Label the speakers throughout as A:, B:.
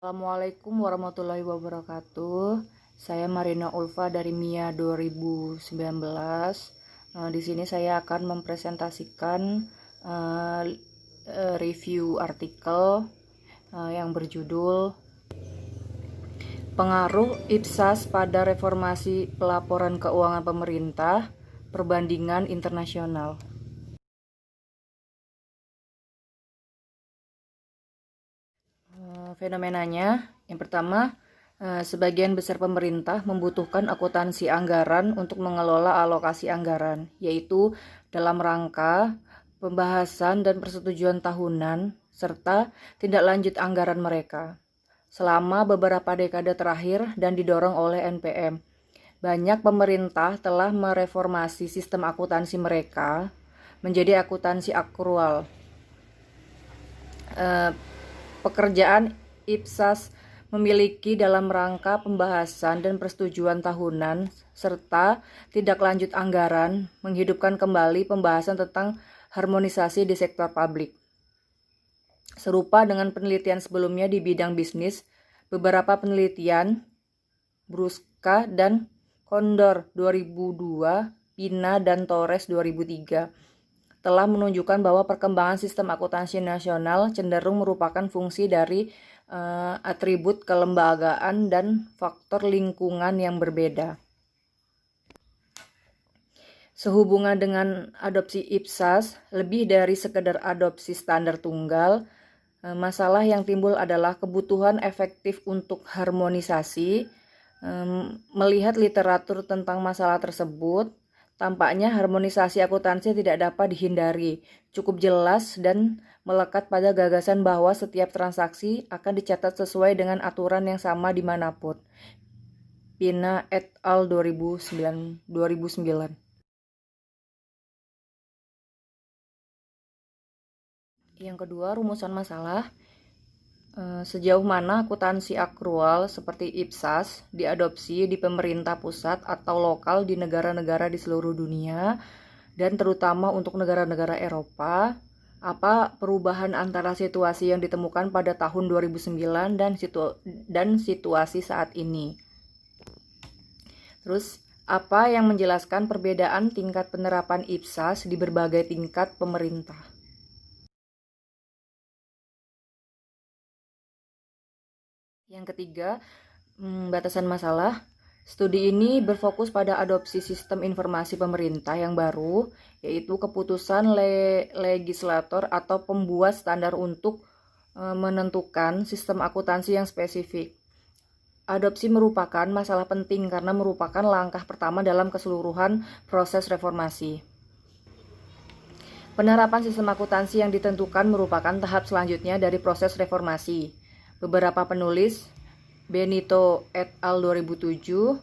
A: Assalamualaikum warahmatullahi wabarakatuh. Saya Marina Ulfa dari MIA 2019. Di sini saya akan mempresentasikan review artikel yang berjudul Pengaruh IPSAS pada Reformasi Pelaporan Keuangan Pemerintah, Perbandingan Internasional. Fenomenanya, yang pertama, sebagian besar pemerintah membutuhkan akuntansi anggaran untuk mengelola alokasi anggaran, yaitu dalam rangka pembahasan dan persetujuan tahunan serta tindak lanjut anggaran mereka. Selama beberapa dekade terakhir dan didorong oleh NPM, banyak pemerintah telah mereformasi sistem akuntansi mereka menjadi akuntansi akrual. Pekerjaan IPSAS memiliki dalam rangka pembahasan dan persetujuan tahunan serta tindak lanjut anggaran menghidupkan kembali pembahasan tentang harmonisasi di sektor publik. Serupa dengan penelitian sebelumnya di bidang bisnis, beberapa penelitian Brusca dan Condor 2002, Pina dan Torres 2003 telah menunjukkan bahwa perkembangan sistem akuntansi nasional cenderung merupakan fungsi dari atribut kelembagaan dan faktor lingkungan yang berbeda. Sehubungan dengan adopsi IPSAS, lebih dari sekedar adopsi standar tunggal, masalah yang timbul adalah kebutuhan efektif untuk harmonisasi. Melihat literatur tentang masalah tersebut, tampaknya harmonisasi akuntansi tidak dapat dihindari, cukup jelas dan melekat pada gagasan bahwa setiap transaksi akan dicatat sesuai dengan aturan yang sama dimanapun. Pina et al. 2009. Yang kedua, rumusan masalah. Sejauh mana akuntansi akrual seperti IPSAS diadopsi di pemerintah pusat atau lokal di negara-negara di seluruh dunia, dan terutama untuk negara-negara Eropa? Apa perubahan antara situasi yang ditemukan pada tahun 2009 dan situasi saat ini? Terus, apa yang menjelaskan perbedaan tingkat penerapan IPSAS di berbagai tingkat pemerintah? Yang ketiga, batasan masalah. Studi ini berfokus pada adopsi sistem informasi pemerintah yang baru, yaitu keputusan legislator atau pembuat standar untuk menentukan sistem akuntansi yang spesifik. Adopsi merupakan masalah penting karena merupakan langkah pertama dalam keseluruhan proses reformasi. Penerapan sistem akuntansi yang ditentukan merupakan tahap selanjutnya dari proses reformasi. Beberapa penulis, Benito et al. 2007,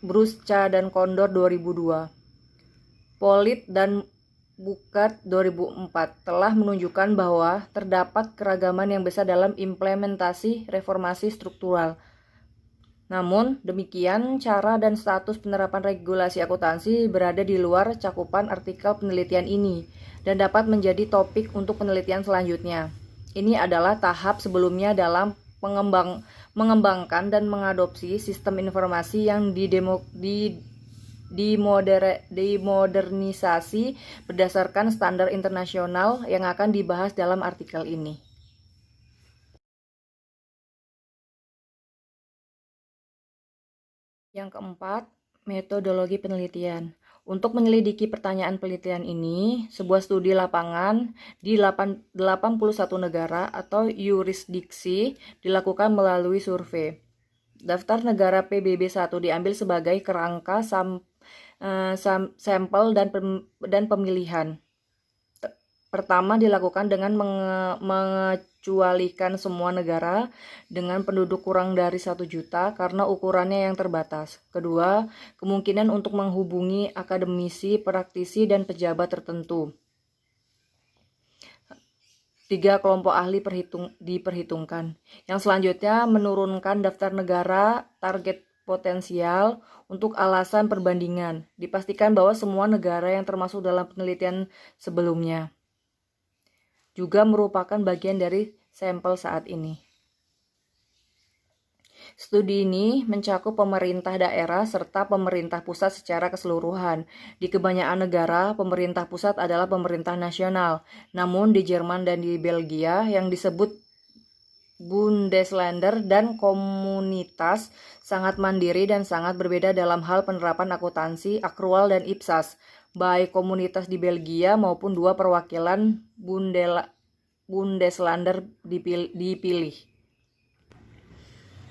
A: Brusca dan Condor 2002, Polit dan Bukat 2004 telah menunjukkan bahwa terdapat keragaman yang besar dalam implementasi reformasi struktural. Namun, demikian cara dan status penerapan regulasi akuntansi berada di luar cakupan artikel penelitian ini dan dapat menjadi topik untuk penelitian selanjutnya. Ini adalah tahap sebelumnya dalam mengembangkan dan mengadopsi sistem informasi yang dimodernisasi berdasarkan standar internasional yang akan dibahas dalam artikel ini. Yang keempat, metodologi penelitian. Untuk menyelidiki pertanyaan penelitian ini, sebuah studi lapangan di 81 negara atau yurisdiksi dilakukan melalui survei. Daftar negara PBB 1 diambil sebagai kerangka sampel dan pemilihan. Pertama dilakukan dengan mengecualikan semua negara dengan penduduk kurang dari 1 juta karena ukurannya yang terbatas. Kedua, kemungkinan untuk menghubungi akademisi, praktisi, dan pejabat tertentu. 3 kelompok ahli diperhitungkan. Yang selanjutnya menurunkan daftar negara target potensial untuk alasan perbandingan. Dipastikan bahwa semua negara yang termasuk dalam penelitian sebelumnya juga merupakan bagian dari sampel saat ini. Studi ini mencakup pemerintah daerah serta pemerintah pusat secara keseluruhan. Di kebanyakan negara, pemerintah pusat adalah pemerintah nasional. Namun di Jerman dan di Belgia yang disebut Bundesländer dan komunitas sangat mandiri dan sangat berbeda dalam hal penerapan akuntansi, akrual, dan IPSAS. Baik komunitas di Belgia maupun dua perwakilan Bundesländer dipilih.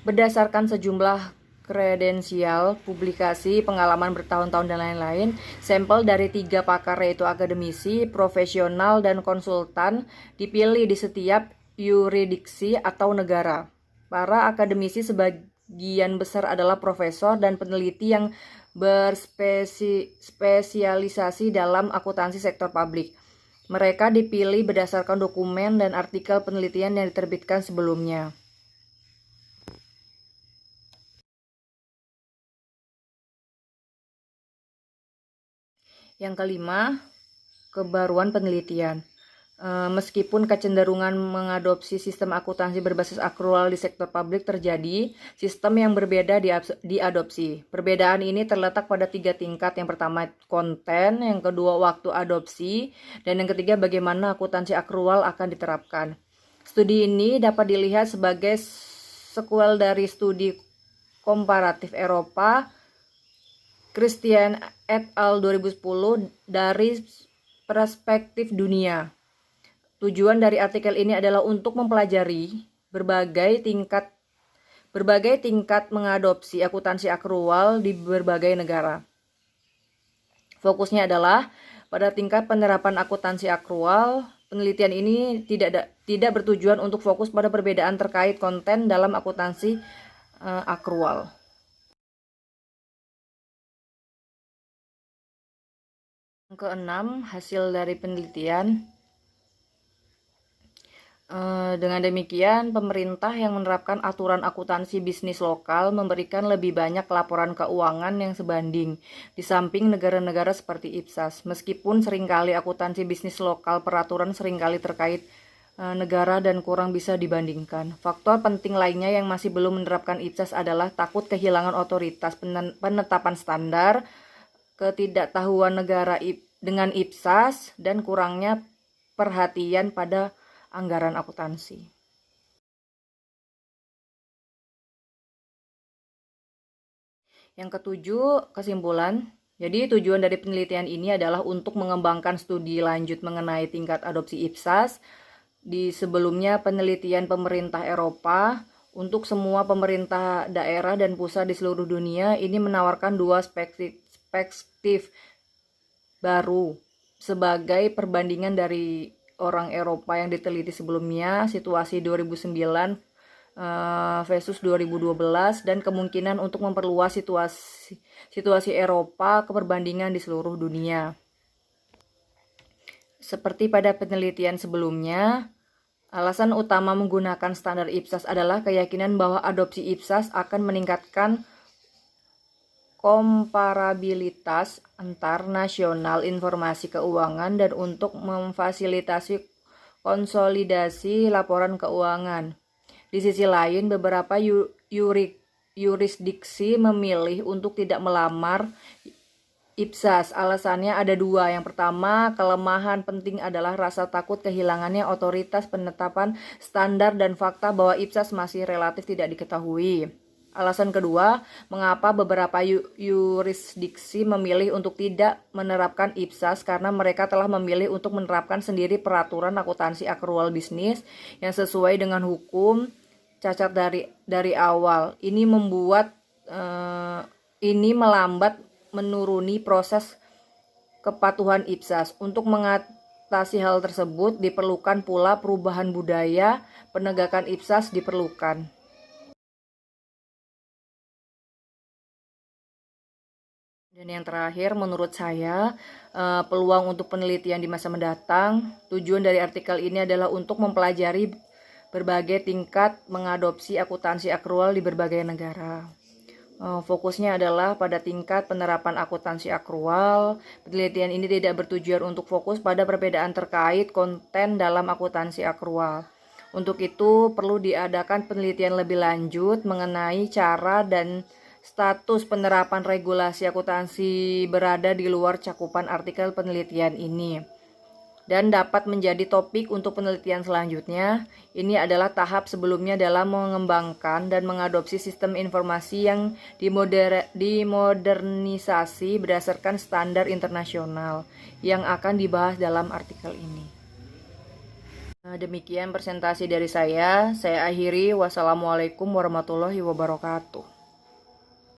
A: Berdasarkan sejumlah kredensial, publikasi, pengalaman bertahun-tahun, dan lain-lain, sampel dari 3 pakar yaitu akademisi, profesional, dan konsultan dipilih di setiap yurisdiksi atau negara. Para akademisi sebagian besar adalah profesor dan peneliti yang berspesialisasi dalam akuntansi sektor publik. Mereka dipilih berdasarkan dokumen dan artikel penelitian yang diterbitkan sebelumnya. Yang kelima, kebaruan penelitian. Meskipun kecenderungan mengadopsi sistem akuntansi berbasis akrual di sektor publik terjadi, sistem yang berbeda diadopsi. Perbedaan ini terletak pada 3 tingkat. Yang pertama konten, yang kedua waktu adopsi, dan yang ketiga bagaimana akuntansi akrual akan diterapkan. Studi ini dapat dilihat sebagai sequel dari studi komparatif Eropa Christian et al. 2010 dari perspektif dunia. Tujuan dari artikel ini adalah untuk mempelajari berbagai tingkat mengadopsi akuntansi akrual di berbagai negara. Fokusnya adalah pada tingkat penerapan akuntansi akrual. Penelitian ini tidak bertujuan untuk fokus pada perbedaan terkait konten dalam akuntansi akrual. Yang keenam, hasil dari penelitian. Dengan demikian, pemerintah yang menerapkan aturan akuntansi bisnis lokal memberikan lebih banyak laporan keuangan yang sebanding, di samping negara-negara seperti IPSAS. Meskipun seringkali akuntansi bisnis lokal peraturan seringkali terkait negara dan kurang bisa dibandingkan. Faktor penting lainnya yang masih belum menerapkan IPSAS adalah takut kehilangan otoritas penetapan standar, ketidaktahuan negara dengan IPSAS, dan kurangnya perhatian pada anggaran akuntansi. Yang ketujuh, kesimpulan. Jadi tujuan dari penelitian ini adalah untuk mengembangkan studi lanjut mengenai tingkat adopsi IPSAS. Di sebelumnya penelitian pemerintah Eropa untuk semua pemerintah daerah dan pusat di seluruh dunia ini menawarkan 2 perspektif baru sebagai perbandingan dari orang Eropa yang diteliti sebelumnya, situasi 2009 versus 2012, dan kemungkinan untuk memperluas situasi Eropa ke perbandingan di seluruh dunia. Seperti pada penelitian sebelumnya, alasan utama menggunakan standar IPSAS adalah keyakinan bahwa adopsi IPSAS akan meningkatkan komparabilitas antar nasional informasi keuangan dan untuk memfasilitasi konsolidasi laporan keuangan. Di sisi lain, beberapa yurisdiksi memilih untuk tidak melamar IPSAS. Alasannya ada 2. Yang pertama, kelemahan penting adalah rasa takut kehilangannya otoritas penetapan standar dan fakta bahwa IPSAS masih relatif tidak diketahui. Alasan kedua, mengapa beberapa yurisdiksi memilih untuk tidak menerapkan IPSAS karena mereka telah memilih untuk menerapkan sendiri peraturan akuntansi akrual bisnis yang sesuai dengan hukum cacat dari awal. Ini melambat menuruni proses kepatuhan IPSAS. Untuk mengatasi hal tersebut diperlukan pula perubahan budaya penegakan IPSAS diperlukan. Dan yang terakhir, menurut saya, peluang untuk penelitian di masa mendatang. Tujuan dari artikel ini adalah untuk mempelajari berbagai tingkat mengadopsi akuntansi akrual di berbagai negara. Fokusnya adalah pada tingkat penerapan akuntansi akrual. Penelitian ini tidak bertujuan untuk fokus pada perbedaan terkait konten dalam akuntansi akrual. Untuk itu, perlu diadakan penelitian lebih lanjut mengenai cara dan status penerapan regulasi akuntansi berada di luar cakupan artikel penelitian ini, dan dapat menjadi topik untuk penelitian selanjutnya. Ini adalah tahap sebelumnya dalam mengembangkan dan mengadopsi sistem informasi yang dimodernisasi berdasarkan standar internasional yang akan dibahas dalam artikel ini. Demikian presentasi dari saya. Saya akhiri. Wassalamualaikum warahmatullahi wabarakatuh.